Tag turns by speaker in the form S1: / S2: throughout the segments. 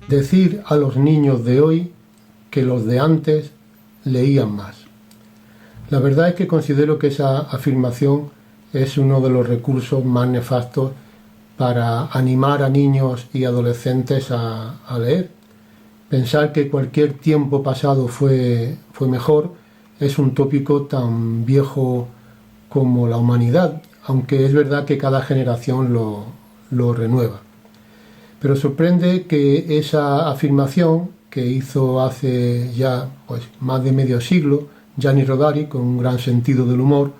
S1: decir a los niños de hoy que los de antes leían más. La verdad es que considero que esa afirmación es uno de los recursos más nefastos para animar a niños y adolescentes a leer. Pensar que cualquier tiempo pasado fue mejor es un tópico tan viejo como la humanidad, aunque es verdad que cada generación lo renueva. Pero sorprende que esa afirmación que hizo hace ya más de medio siglo Gianni Rodari, con un gran sentido del humor,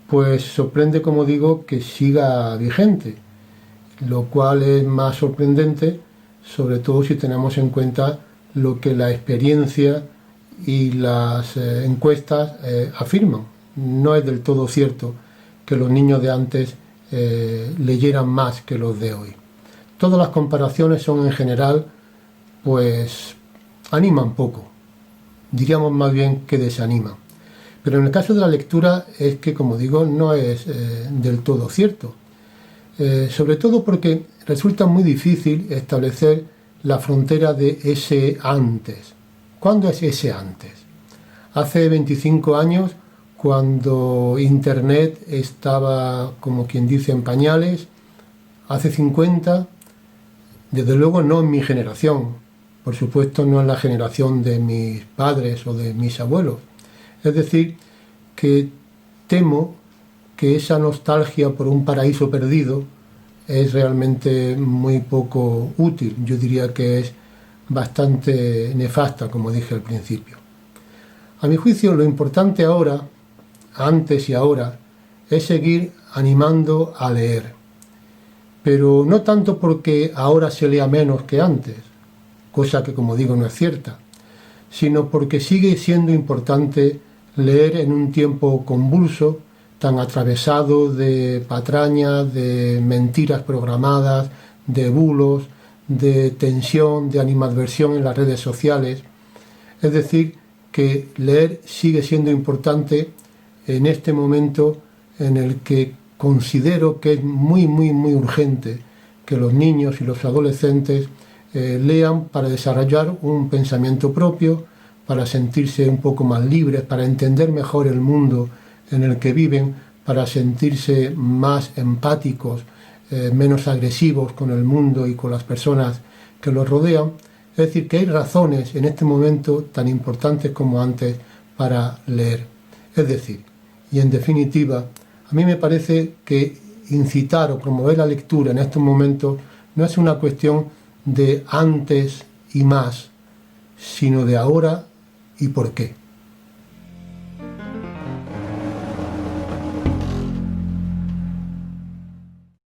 S1: pues sorprende, como digo, que siga vigente, lo cual es más sorprendente, sobre todo si tenemos en cuenta lo que la experiencia y las encuestas afirman. No es del todo cierto que los niños de antes leyeran más que los de hoy. Todas las comparaciones son en general, pues animan poco, diríamos más bien que desaniman. Pero en el caso de la lectura es que, como digo, no es del todo cierto. Sobre todo porque resulta muy difícil establecer la frontera de ese antes. ¿Cuándo es ese antes? Hace 25 años, cuando Internet estaba, como quien dice, en pañales. Hace 50, desde luego no en mi generación, por supuesto no en la generación de mis padres o de mis abuelos. Es decir, que temo que esa nostalgia por un paraíso perdido es realmente muy poco útil. Yo diría que es bastante nefasta, como dije al principio. A mi juicio, lo importante ahora, antes y ahora, es seguir animando a leer. Pero no tanto porque ahora se lea menos que antes, cosa que, como digo, no es cierta, sino porque sigue siendo importante leer en un tiempo convulso, tan atravesado de patrañas, de mentiras programadas, de bulos, de tensión, de animadversión en las redes sociales. Es decir, que leer sigue siendo importante en este momento en el que considero que es muy urgente que los niños y los adolescentes lean para desarrollar un pensamiento propio, para sentirse un poco más libres, para entender mejor el mundo en el que viven, para sentirse más empáticos, menos agresivos con el mundo y con las personas que los rodean. Es decir, que hay razones en este momento tan importantes como antes para leer. Es decir, y en definitiva, a mí me parece que incitar o promover la lectura en estos momentos no es una cuestión de antes y más, sino de ahora y por qué.